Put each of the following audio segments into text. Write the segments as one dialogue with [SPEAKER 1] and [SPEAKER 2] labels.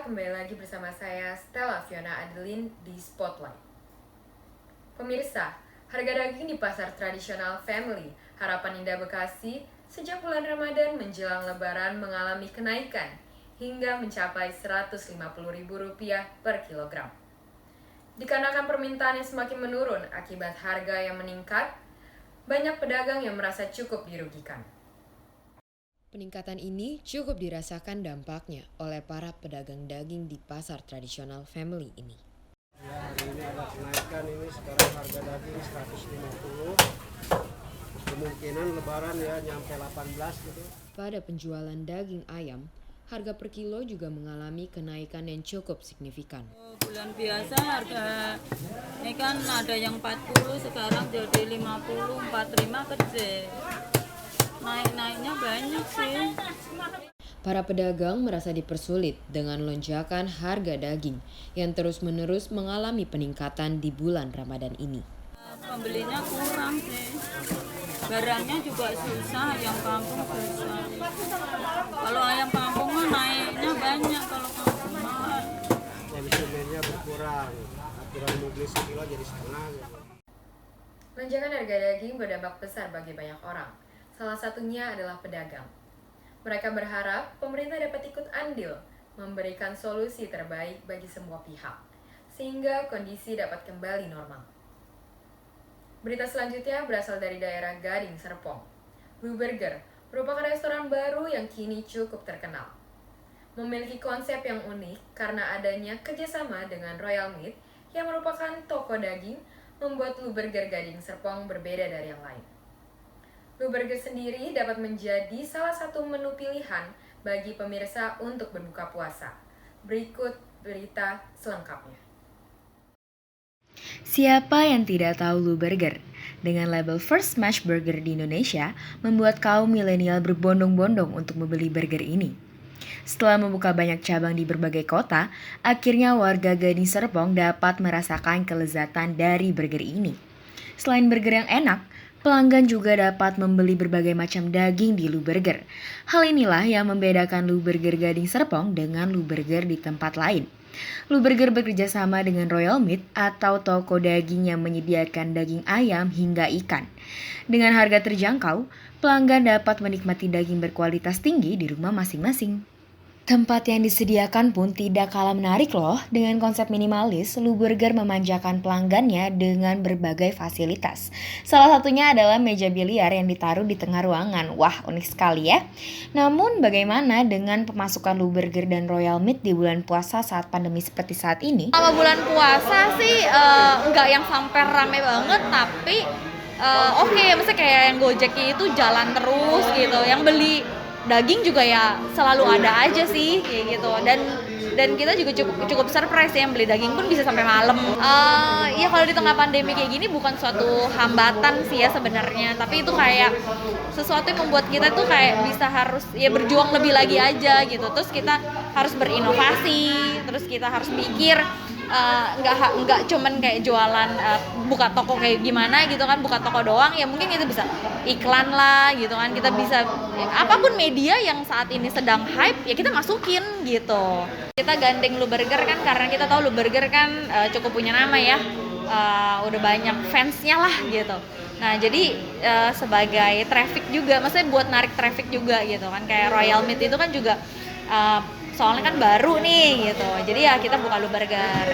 [SPEAKER 1] kembali lagi bersama saya Stella Fiona Adeline di Spotlight. Pemirsa, harga daging di pasar tradisional Family Harapan Indah Bekasi sejak bulan Ramadan menjelang Lebaran mengalami kenaikan hingga mencapai Rp150.000 per kilogram. Dikarenakan permintaan yang semakin menurun akibat harga yang meningkat, banyak pedagang yang merasa cukup dirugikan. Peningkatan ini cukup dirasakan dampaknya oleh para pedagang daging di pasar tradisional Family ini.
[SPEAKER 2] Ya, hari ini ada kenaikan ini sekarang harga daging 150. Kemungkinan lebaran ya nyampe 18 gitu.
[SPEAKER 1] Pada penjualan daging ayam, harga per kilo juga mengalami kenaikan yang cukup signifikan.
[SPEAKER 3] Bulan biasa harga ini kan ada yang 40, sekarang jadi 50, 45 kecil. Naik-naiknya banyak sih.
[SPEAKER 1] Para pedagang merasa dipersulit dengan lonjakan harga daging yang terus-menerus mengalami peningkatan di bulan Ramadan ini.
[SPEAKER 3] Pembelinya kurang sih. Barangnya juga susah, ayam kampung susah. Kalau ayam kampung mah naiknya banyak, kalau kampung mah
[SPEAKER 2] Konsumennya berkurang. Aturan mau beli sekilo jadi setengah gitu.
[SPEAKER 1] Lonjakan harga daging berdampak besar bagi banyak orang. Salah satunya adalah pedagang. Mereka berharap pemerintah dapat ikut andil memberikan solusi terbaik bagi semua pihak, sehingga kondisi dapat kembali normal. Berita selanjutnya berasal dari daerah Gading Serpong. Blue Burger merupakan restoran baru yang kini cukup terkenal. Memiliki konsep yang unik karena adanya kerjasama dengan Royal Meat yang merupakan toko daging, membuat Blue Burger Gading Serpong berbeda dari yang lain. Blue Burger sendiri dapat menjadi salah satu menu pilihan bagi pemirsa untuk berbuka puasa. Berikut berita selengkapnya. Siapa yang tidak tahu Blue Burger? Dengan label First Smash Burger di Indonesia, membuat kaum milenial berbondong-bondong untuk membeli burger ini. Setelah membuka banyak cabang di berbagai kota, akhirnya warga Gading Serpong dapat merasakan kelezatan dari burger ini. Selain burger yang enak, pelanggan juga dapat membeli berbagai macam daging di Blue Burger. Hal inilah yang membedakan Blue Burger Gading Serpong dengan Blue Burger di tempat lain. Blue Burger bekerja sama dengan Royal Meat atau toko daging yang menyediakan daging ayam hingga ikan. Dengan harga terjangkau, pelanggan dapat menikmati daging berkualitas tinggi di rumah masing-masing. Tempat yang disediakan pun tidak kalah menarik loh. Dengan konsep minimalis, Blue Burger memanjakan pelanggannya dengan berbagai fasilitas. Salah satunya adalah meja biliar yang ditaruh di tengah ruangan. Wah, unik sekali ya. Namun bagaimana dengan pemasukan Blue Burger dan Royal Meat di bulan puasa saat pandemi seperti saat ini?
[SPEAKER 4] Kalau bulan puasa sih nggak yang sampai rame banget, tapi oke, maksudnya kayak yang Gojeknya itu jalan terus gitu. Yang beli daging juga ya selalu ada aja sih kayak gitu, dan kita juga cukup surprise ya, yang beli daging pun bisa sampai malam. Ya kalau di tengah pandemi kayak gini bukan suatu hambatan sih ya sebenarnya, tapi itu kayak sesuatu yang membuat kita tuh kayak bisa harus ya berjuang lebih lagi aja gitu. Terus kita harus berinovasi, terus kita harus mikir nggak cuman kayak jualan buka toko kayak gimana gitu kan, buka toko doang ya, mungkin kita bisa iklan lah gitu kan, kita bisa ya, apapun media yang saat ini sedang hype ya kita masukin gitu. Kita gandeng Blue Burger kan karena kita tahu Blue Burger kan cukup punya nama ya, udah banyak fansnya lah gitu. Nah jadi sebagai traffic juga, maksudnya buat narik traffic juga gitu kan, kayak Royal Meat itu kan juga soalnya kan baru nih gitu, jadi ya kita buka Blue Burger.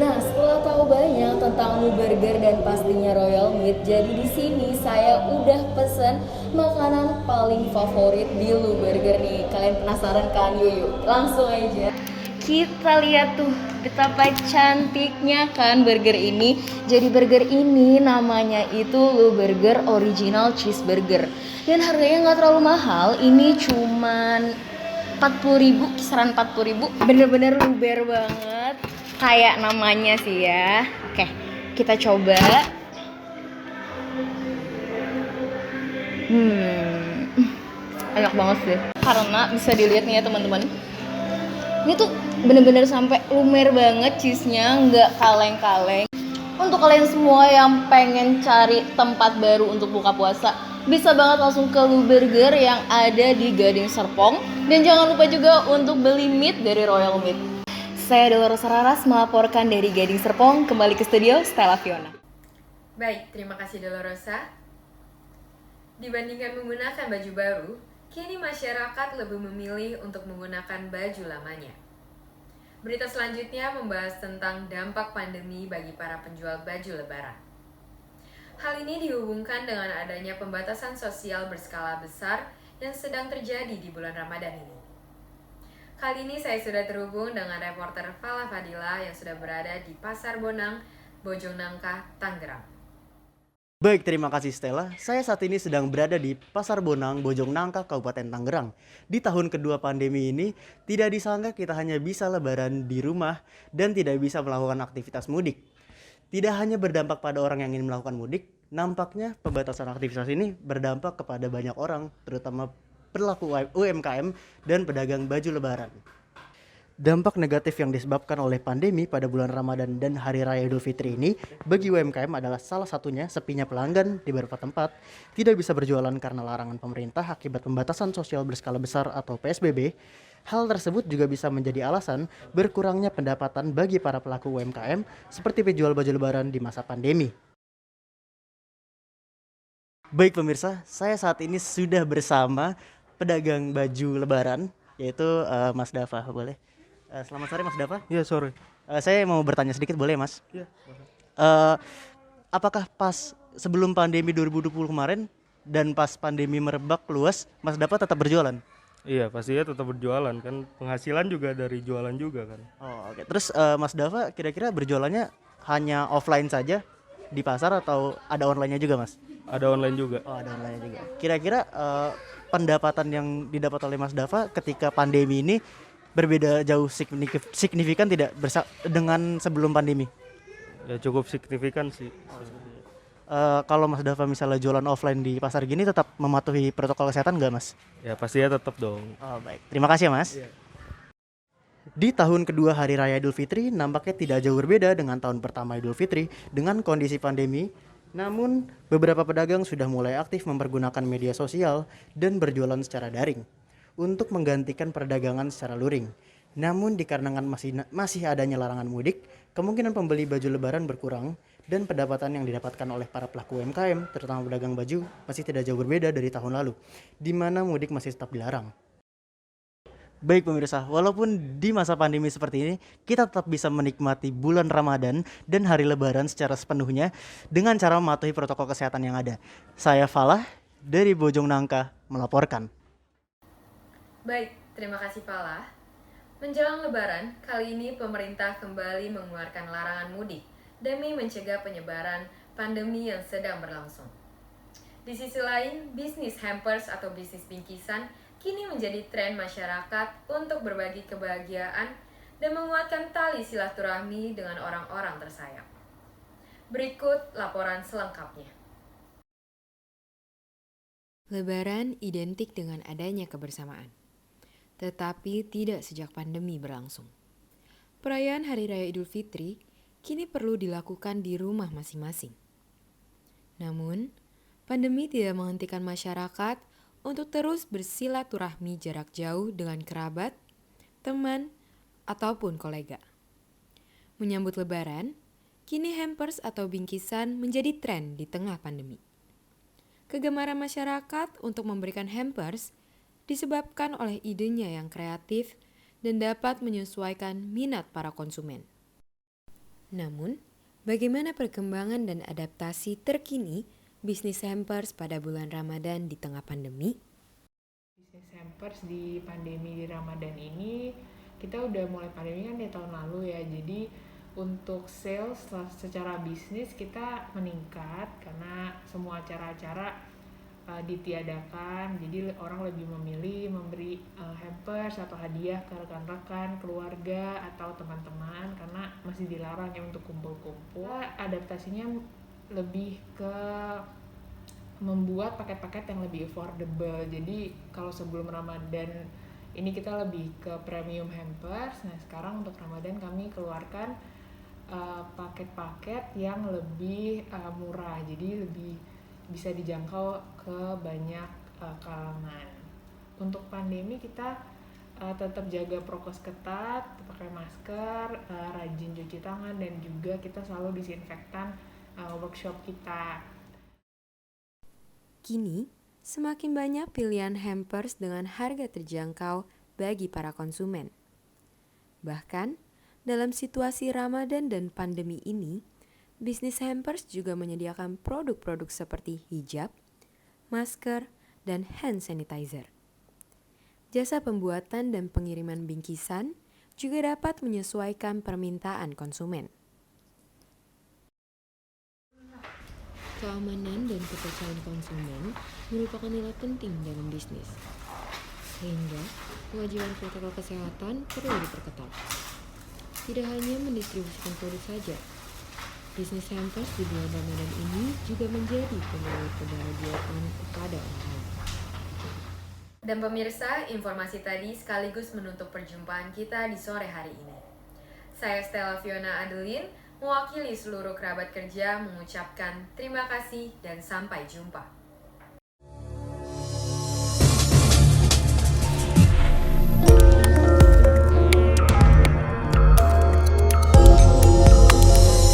[SPEAKER 5] Nah, setelah tahu banyak tentang Blue Burger dan pastinya Royal Meat, jadi di sini saya udah pesen makanan paling favorit di Blue Burger nih. Kalian penasaran kan? Yuk, langsung aja. Kita lihat tuh betapa cantiknya kan burger ini. Jadi burger ini namanya itu Blue Burger Original Cheeseburger. Dan harganya nggak terlalu mahal, ini cuman 40.000, kisaran 40.000. Bener-bener luber banget kayak namanya sih ya. Oke, kita coba. Enak banget sih. Karena bisa dilihat nih ya teman-teman, ini tuh bener-bener sampai lumer banget cheese-nya, nggak kaleng-kaleng. Untuk kalian semua yang pengen cari tempat baru untuk buka puasa, bisa banget langsung ke Blue Burger yang ada di Gading Serpong. Dan jangan lupa juga untuk beli meat dari Royal Meat. Saya Dolorosa Raras melaporkan dari Gading Serpong, kembali ke studio Stella Fiona.
[SPEAKER 1] Baik, terima kasih Dolorosa. Dibandingkan menggunakan baju baru, kini masyarakat lebih memilih untuk menggunakan baju lamanya. Berita selanjutnya membahas tentang dampak pandemi bagi para penjual baju lebaran. Hal ini dihubungkan dengan adanya pembatasan sosial berskala besar yang sedang terjadi di bulan Ramadan ini. Kali ini saya sudah terhubung dengan reporter Fala Fadila yang sudah berada di Pasar Bonang, Bojongnangka, Tangerang.
[SPEAKER 6] Baik, terima kasih Stella. Saya saat ini sedang berada di Pasar Bonang, Bojongnangka, Kabupaten Tangerang. Di tahun kedua pandemi ini, tidak disangka kita hanya bisa lebaran di rumah dan tidak bisa melakukan aktivitas mudik. Tidak hanya berdampak pada orang yang ingin melakukan mudik, nampaknya pembatasan aktivitas ini berdampak kepada banyak orang, terutama pelaku UMKM dan pedagang baju lebaran. Dampak negatif yang disebabkan oleh pandemi pada bulan Ramadan dan Hari Raya Idul Fitri ini bagi UMKM adalah salah satunya sepinya pelanggan di beberapa tempat, tidak bisa berjualan karena larangan pemerintah akibat pembatasan sosial berskala besar atau PSBB. Hal tersebut juga bisa menjadi alasan berkurangnya pendapatan bagi para pelaku UMKM seperti penjual baju lebaran di masa pandemi. Baik pemirsa, saya saat ini sudah bersama pedagang baju lebaran, yaitu Mas Dava, boleh? Selamat sore Mas Dava.
[SPEAKER 2] Iya, sore.
[SPEAKER 6] Saya mau bertanya sedikit, boleh Mas?
[SPEAKER 2] Iya.
[SPEAKER 6] Apakah pas sebelum pandemi 2020 kemarin dan pas pandemi merebak luas, Mas Dava tetap berjualan?
[SPEAKER 7] Iya, pastinya tetap berjualan kan, penghasilan juga dari jualan juga kan.
[SPEAKER 6] Oh, oke. Terus Mas Dava kira-kira berjualannya hanya offline saja di pasar atau ada online-nya juga, Mas?
[SPEAKER 7] Ada online juga.
[SPEAKER 6] Oh, ada online juga. Kira-kira pendapatan yang didapat oleh Mas Dava ketika pandemi ini berbeda jauh signifikan tidak dengan sebelum pandemi?
[SPEAKER 7] Ya cukup signifikan sih.
[SPEAKER 6] Kalau Mas Dava misalnya jualan offline di pasar gini tetap mematuhi protokol kesehatan nggak, Mas?
[SPEAKER 7] Ya pastinya tetap dong.
[SPEAKER 6] Oh, baik. Terima kasih ya, Mas.
[SPEAKER 7] Iya.
[SPEAKER 6] Di tahun kedua Hari Raya Idul Fitri nampaknya tidak jauh berbeda dengan tahun pertama Idul Fitri dengan kondisi pandemi. Namun, beberapa pedagang sudah mulai aktif mempergunakan media sosial dan berjualan secara daring untuk menggantikan perdagangan secara luring. Namun, dikarenakan masih adanya larangan mudik, kemungkinan pembeli baju lebaran berkurang dan pendapatan yang didapatkan oleh para pelaku UMKM, terutama pedagang baju, masih tidak jauh berbeda dari tahun lalu, di mana mudik masih tetap dilarang. Baik pemirsa, walaupun di masa pandemi seperti ini, kita tetap bisa menikmati bulan Ramadan dan hari Lebaran secara sepenuhnya dengan cara mematuhi protokol kesehatan yang ada. Saya Falah dari Bojongnangka melaporkan.
[SPEAKER 1] Baik, terima kasih Fala. Menjelang Lebaran, kali ini pemerintah kembali mengeluarkan larangan mudik demi mencegah penyebaran pandemi yang sedang berlangsung. Di sisi lain, bisnis hampers atau bisnis bingkisan kini menjadi tren masyarakat untuk berbagi kebahagiaan dan menguatkan tali silaturahmi dengan orang-orang tersayang. Berikut laporan selengkapnya.
[SPEAKER 8] Lebaran identik dengan adanya kebersamaan, tetapi tidak sejak pandemi berlangsung. Perayaan Hari Raya Idul Fitri kini perlu dilakukan di rumah masing-masing. Namun, pandemi tidak menghentikan masyarakat untuk terus bersilaturahmi jarak jauh dengan kerabat, teman, ataupun kolega. Menyambut Lebaran, kini hampers atau bingkisan menjadi tren di tengah pandemi. Kegemaran masyarakat untuk memberikan hampers disebabkan oleh idenya yang kreatif dan dapat menyesuaikan minat para konsumen. Namun, bagaimana perkembangan dan adaptasi terkini bisnis hampers pada bulan Ramadan di tengah pandemi?
[SPEAKER 9] Bisnis hampers di pandemi di Ramadan ini, kita udah mulai pandemi kan di tahun lalu ya, jadi untuk sales secara bisnis kita meningkat karena semua acara-acara ditiadakan, jadi orang lebih memilih memberi hampers atau hadiah ke rekan-rekan, keluarga atau teman-teman karena masih dilarang ya untuk kumpul-kumpul. Adaptasinya lebih ke membuat paket-paket yang lebih affordable. Jadi kalau sebelum Ramadan ini kita lebih ke premium hampers. Nah sekarang untuk Ramadan kami keluarkan paket-paket yang lebih murah. Jadi lebih bisa dijangkau ke banyak kalangan. Untuk pandemi kita tetap jaga prokes ketat, pakai masker, rajin cuci tangan dan juga kita selalu disinfektan workshop kita.
[SPEAKER 8] Kini, semakin banyak pilihan hampers dengan harga terjangkau bagi para konsumen. Bahkan, dalam situasi Ramadan dan pandemi ini, bisnis hampers juga menyediakan produk-produk seperti hijab, masker, dan hand sanitizer. Jasa pembuatan dan pengiriman bingkisan juga dapat menyesuaikan permintaan konsumen. Keamanan dan kepercayaan konsumen merupakan nilai penting dalam bisnis, sehingga kewajiban protokol kesehatan perlu diperketat. Tidak hanya mendistribusikan produk saja, bisnis hampers di bulan Ramadan ini juga menjadi pembawa kebahagiaan kepada orang lain.
[SPEAKER 1] Dan pemirsa, informasi tadi sekaligus menutup perjumpaan kita di sore hari ini. Saya Stella Fiona Adeline, mewakili seluruh kerabat kerja mengucapkan terima kasih dan sampai jumpa.